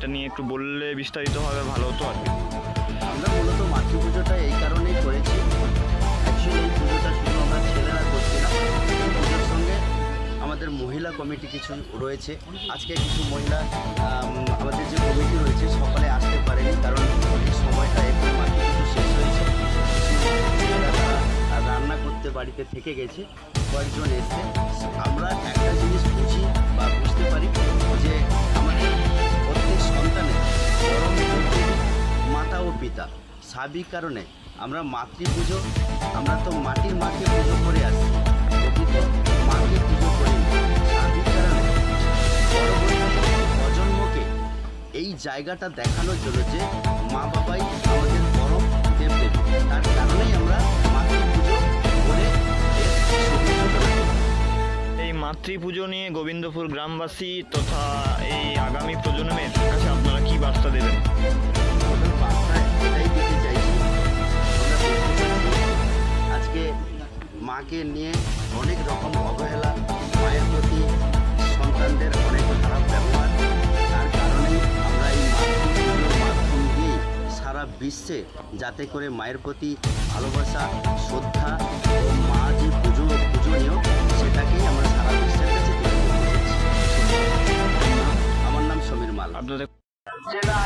এটা নিয়ে একটু বললে বিস্তারিতভাবে ভালো হতো আর কি। আমরা মূলত মাতৃ পুজোটা এই কারণেই করেছি, অ্যাকচুয়ালি এই পুজোটা শুধু আমরা ছেলেরা করছি না, এই পুজোর সঙ্গে আমাদের মহিলা কমিটি কিছু রয়েছে। আজকে কিছু মহিলা আমাদের যে কমিটি রয়েছে সকালে আসতে পারেনি, কারণ এই সময়টা একটু মাতৃ পুজো শেষ হয়েছে, ছেলেরা তারা রান্না করতে বাড়িতে থেকে গেছে, কয়েকজন এসছে। আমরা একটা জিনিস বুঝি বা বুঝতে পারি যে আমাদের প্রত্যেক সন্তানের পরম গুরু মাতা ও পিতা। স্বাভাবিক কারণে আমরা মাতৃ পুজো, আমরা তো মাটির মাকে পুজো করে আসছি, প্রকৃত মাকে পুজো করি। স্বাভাবিক কারণে পরবর্তী প্রজন্মকে এই জায়গাটা দেখানোর জন্য যে মা বাবাই আমাদের পরম দেবদেবী, তার কারণেই আমরা মাতৃ পুজো করে এই মাতৃ পুজো নিয়ে গোবিন্দপুর গ্রামবাসী তথা এই আগামী প্রজন্মের কাছে আপনারা কি বার্তা দেবেন? বার্তা এটাই দিতে চাইছি, আমরা দেখতে পাচ্ছি আজকে মাকে নিয়ে অনেক রকম অবহেলা, মায়ের প্রতি সন্তানদের অনেক খারাপ ব্যবহার। তার কারণেই আমরা এই মাতৃ পুজোর মাধ্যম দিয়ে সারা বিশ্বে যাতে করে মায়ের প্রতি ভালোবাসা, শ্রদ্ধা ও মা যে পূজনীয় সেটাকেই আমরা সারা বিশ্বের কাছে তুলে ধরতে চাইছি। আমার নাম সমীর মাল। আপনাদের জেলা